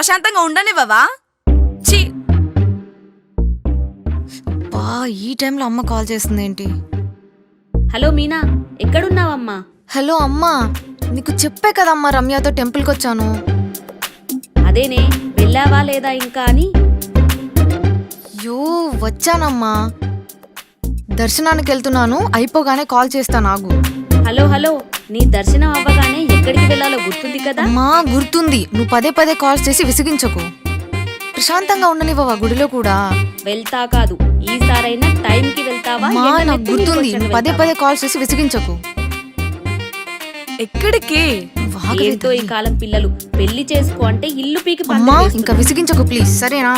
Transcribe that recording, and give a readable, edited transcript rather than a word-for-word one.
ప్రశాంతంగా ఉండనివ్వవా? ఛీ! బా ఈ టైంలో అమ్మ కాల్ చేస్తుంది ఏంటి? హలో మీనా, ఎక్కడున్నావమ్మా? హలో అమ్మా, నీకు చెప్పే కదమ్మా రమ్యతో టెంపుల్కి వచ్చాను. అదేనే, వెళ్ళావా లేదా ఇంకా అని. యో వచ్చానమ్మా, దర్శనానికి వెళ్తున్నాను, అయిపోగానే కాల్ చేస్తా నాగు. హలో హలో, నీ దర్శనం అవ్వగానే ఎక్కడికి వెళ్ళాలో గుర్తుంది కదా? అమ్మా గుర్తుంది, నువ్వు పదే పదే కాల్స్ చేసి విసిగించకు. ప్రశాంతంగా ఉండనివ్వవా గుడిలో కూడా? వెళ్తా కాదు, ఈసారైనా టైంకి వెళ్తావా? అమ్మా ఏమైనా నాకు గుర్తుంది, తిరిగి నువ్వు పదే పదే కాల్స్ చేసి విసిగించకు. ఎక్కడికి? వాగవే ఏంటో ఈ తల్లి. కాలం పిల్లలు పెళ్లి చేసుకో అంటే ఇల్లు పీకి అమ్మా పందిరి ఇంకా విసిగించకు ప్లీజ్, సరేనా?